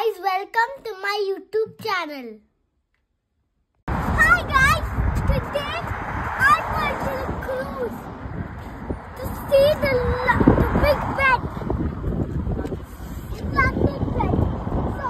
guys, welcome to my YouTube channel. Hi guys, today I'm going to the cruise to see the big bed. That big bed. So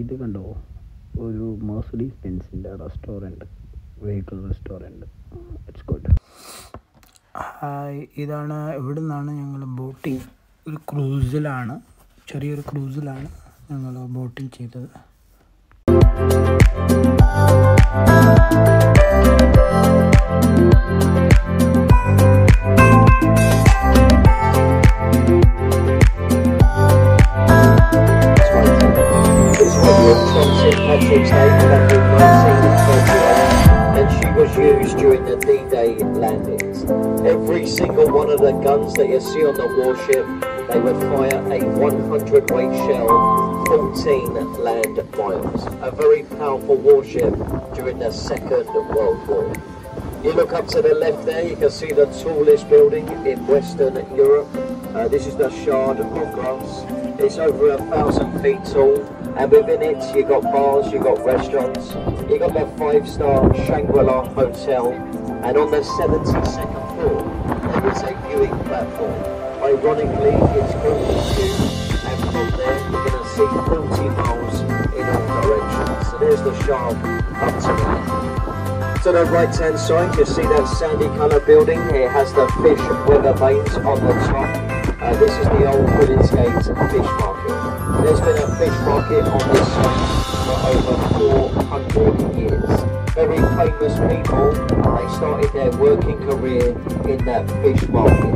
ഇത് കണ്ടോ, ഒരു Mercedes ബെൻസിൻ്റെ restaurant, vehicle restaurant. It's good. Hi, ഇതാണ് ഇവിടെ നിന്നാണ് ഞങ്ങൾ boating, ഒരു ക്രൂസിലാണ്, ചെറിയൊരു ക്രൂസിലാണ് ഞങ്ങൾ ബോട്ടിങ് ചെയ്തത്. And she was used during the D-Day landings. Every single one of the guns that you see on the warship, they would fire a 100-weight shell 14 land miles. A very powerful warship during the Second World War. You look up to the left there, you can see the tallest building in Western Europe. This is the Shard of Glass. It's over 1,000 feet tall, and within it you've got bars, you've got restaurants, you've got the 5-star Shangri-La Hotel, and on the 72nd floor there is a viewing platform. Ironically, it's called the Tube, and from there you're going to see 40 miles in all directions. So there's the Shard up to the left. To the right hand side you see that sandy colour building. It has the fish weather vanes on the top. This is the old Billingsgate fish market. There's been a fish market on this site for over 400 years. Very famous people, they started their working career in that fish market.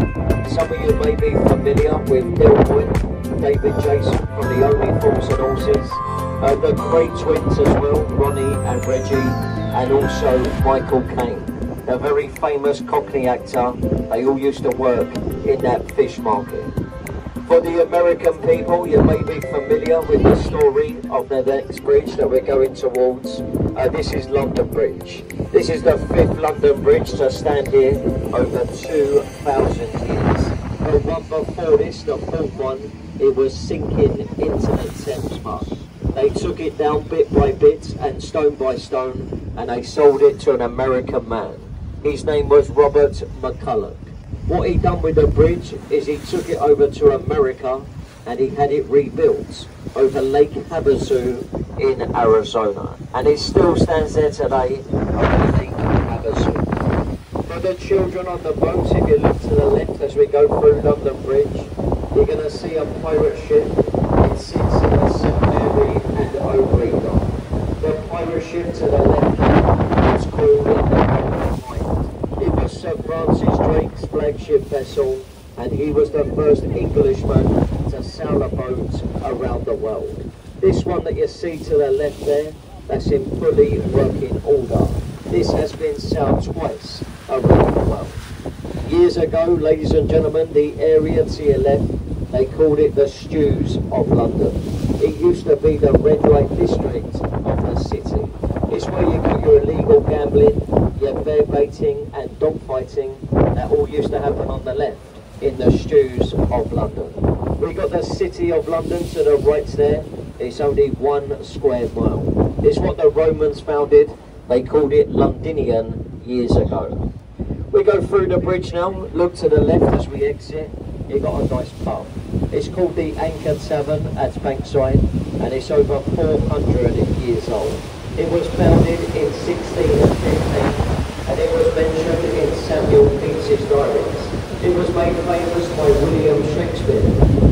Some of you may be familiar with Neil Boyd, David Jason from the Only Fools and Horses, the Cray twins as well, Ronnie and Reggie, and also Michael Caine, a very famous Cockney actor. They all used to work in that fish market. For the American people, you may be familiar with the story of the next bridge that we're going towards. This is London Bridge. This is the 5th London Bridge to stand here over 2,000 years. The one before this, the 4th one, it was sinking into the Thames Mud. They took it down bit by bit and stone by stone, and they sold it to an American man. His name was Robert McCulloch. What he done with the bridge is he took it over to America and he had it rebuilt over Lake Havasu in Arizona. And it still stands there today over Lake Havasu. For the children on the boats, if you look to the left as we go through London Bridge, you're going to see a pirate ship. It sits in the St Mary and O'Brien dock. The pirate ship to the left is called the Golden Hind. It was Sir Francis Drake's flagship vessel, and he was the first Englishman to sail a boat around the world. This one that you see to the left there, that's in fully working order. This has been sailed twice around the world. Years ago, ladies and gentlemen, the area to your left, they called it the Stews of London. It used to be the red light district of the city. It's where you got your illegal gambling, your bear baiting and dog fighting that all used to happen on the left in the Stews of London. We got the City of London to the right there. It's only 1 square mile. It's what the Romans founded. They called it Londinium years ago. We go through the bridge now. Look to the left as we exit. You got a nice pub. It's called the Anchor Tavern at Bankside, and it's over 400 years old. It was founded in 1615, and it was mentioned in Samuel Pepys's diaries. It was made famous by William Shakespeare.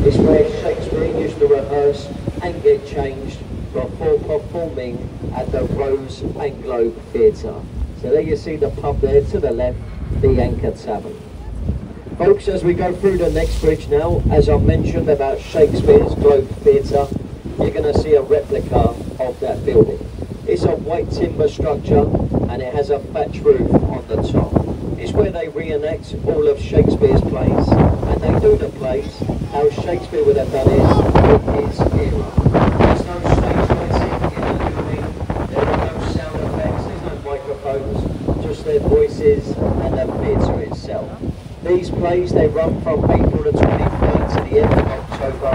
It's where Shakespeare used to rehearse and get changed before performing at the Rose and Globe Theatre. So there you see the pub there to the left, the Anchor Tavern. Folks, as we go through the next bridge now, as I mentioned about Shakespeare's Globe Theatre, you're going to see a replica of that building. It's a white timber structure and it has a thatch roof on the top. It's where they reenact all of Shakespeare's plays, and they do the plays how Shakespeare would have done it in his era. There's no stage lighting in the building, there are no sound effects, there's no microphones, just their voices and the theatre itself. These plays, they run from April the 23rd to the end of October,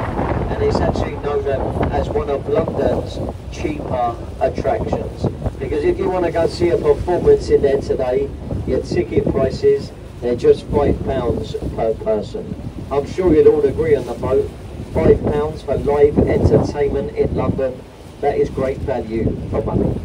and it's actually known as one of London's cheaper attractions. Because if you want to go see a performance in there today, your ticket prices, they're just £5 per person. I'm sure you'll all agree on the boat, £5 for live entertainment in London, that is great value for money.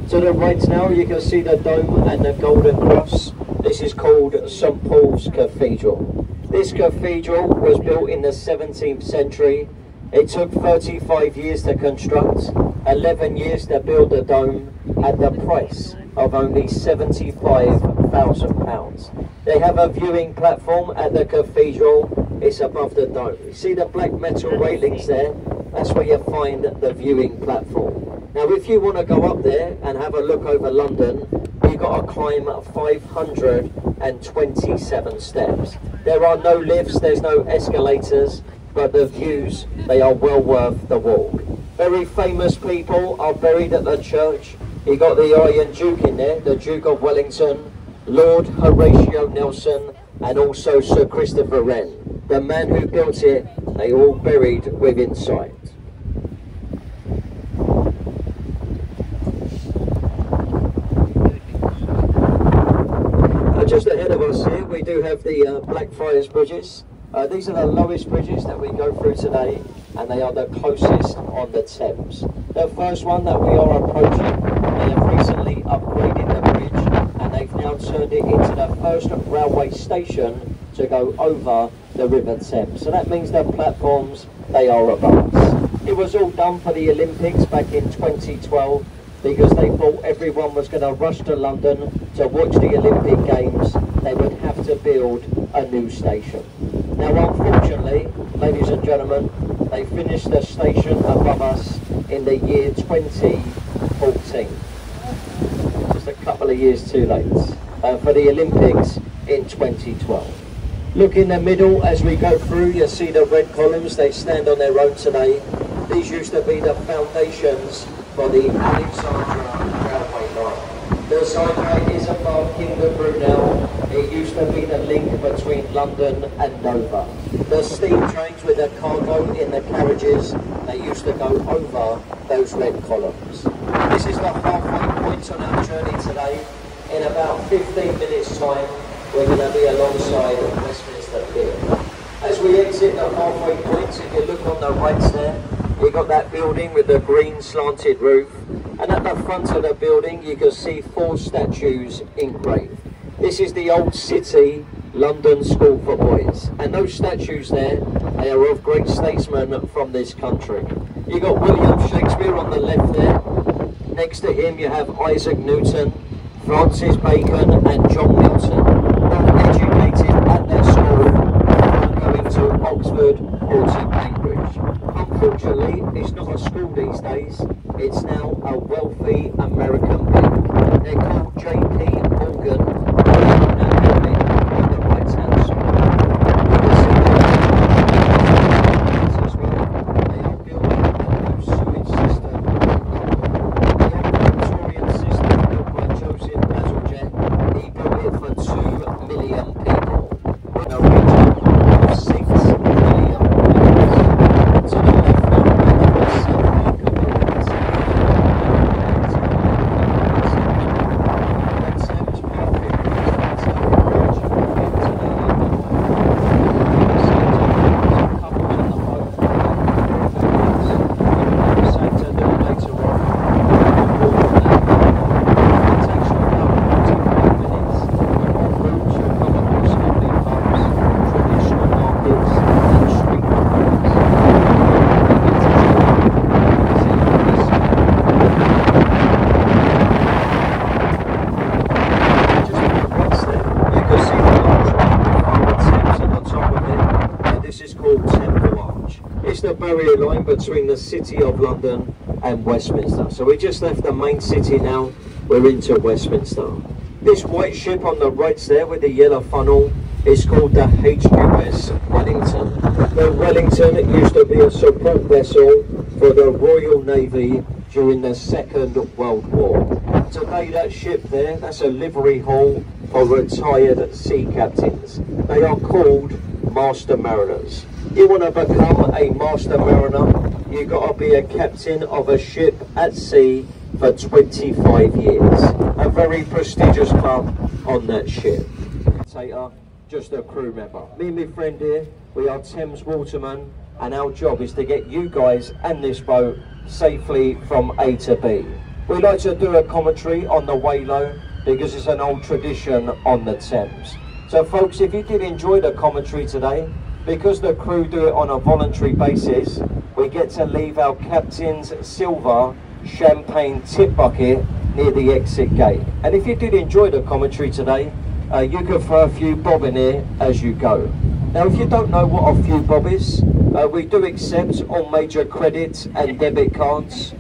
To the right now you can see the dome and the Golden Cross. This is called St Paul's Cathedral. This cathedral was built in the 17th century. It took 35 years to construct, 11 years to build the dome at the price of only £75,000. They have a viewing platform at the cathedral. It's above the dome. You see the black metal railings there? That's where you find the viewing platform. Now if you want to go up there and have a look over London, you've got to climb 527 steps. There are no lifts, there's no escalators, but the views, they are well worth the walk. Very famous people are buried at the church. You got the Iron Duke in there, the Duke of Wellington, Lord Horatio Nelson, and also Sir Christopher Wren. The man who built it, they all buried within sight. Just ahead of us here, we do have the Blackfriars Bridges. These are the lowest bridges that we go through today, and they are the closest on the Thames. The first one that we are approaching, they have recently upgraded the bridge, and they've now turned it into the first railway station to go over the River Thames. So that means the platforms, they are above us. It was all done for the Olympics back in 2012, because they thought everyone was going to rush to London to watch the Olympic Games. They would have to build a new station. Now unfortunately, ladies and gentlemen, they finished the station above us in the year 2014. Just a couple of years too late for the Olympics in 2012. Look in the middle as we go through, you see the red columns, they stand on their own today. These used to be the foundations for the Alexandra railway line. The sideway is above Kingsborough now. It used to be the link between London and Dover. The steam trains with the cargo in the carriages, they used to go over those red columns. This is the halfway point on our journey today. In about 15 minutes time, we're going to be alongside Westminster Pier. As we exit the halfway point, if you look on the right there, you've got that building with the green slanted roof, and at the front of the building you can see 4 statues engraved. This is the Old City London School for Boys, and those statues there, they are of great statesmen from this country. You've got William Shakespeare on the left there. Next to him you have Isaac Newton, Francis Bacon and John Milton, all educated at their school before going to Oxford or to Cambridge. Unfortunately, it's not a school these days, it's now a wealthy American bank. They're called JP Morgan, and that building on the right hand side. You can see the as well. They are building a new sewage system. The old Victorian system built by Joseph Bazalgette, he built it for 2 million people. In a region of 6 million people. To the left barrier line between the City of London and Westminster. So we just left the main city now, we're into Westminster. This white ship on the right there with the yellow funnel is called the HMS Wellington. The Wellington used to be a support vessel for the Royal Navy during the Second World War. Today that ship there, that's a livery hall for retired sea captains. They are called Master Mariners. You want to become a Master Mariner, you've got to be a captain of a ship at sea for 25 years. A very prestigious club on that ship. Just a crew member. Me and my friend here, we are Thames Watermen, and our job is to get you guys and this boat safely from A to B. We like to do a commentary on the Waylo because it's an old tradition on the Thames. So folks, if you did enjoy the commentary today, because the crew do it on a voluntary basis, we get to leave our captain's silver champagne tip bucket near the exit gate. And if you did enjoy the commentary today, you can throw a few bob in here as you go. Now if you don't know what a few bob is, we do accept all major credit and debit cards.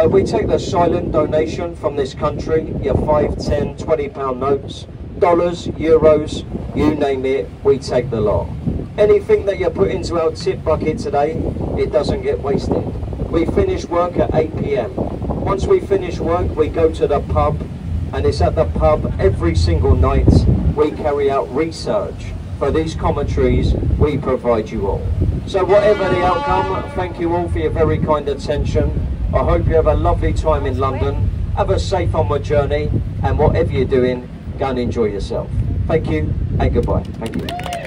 We take the silent donation from this country, your 5, 10, 20 pound notes, dollars, euros, you name it, we take the lot. Anything that you put into our tip bucket today, it doesn't get wasted. We finish work at 8 PM. Once we finish work, we go to the pub, and it's at the pub every single night. We carry out research. For these commentaries, we provide you all. So whatever the outcome, thank you all for your very kind attention. I hope you have a lovely time in London. Have a safe onward journey, and whatever you're doing, go and enjoy yourself. Thank you, and goodbye. Thank you.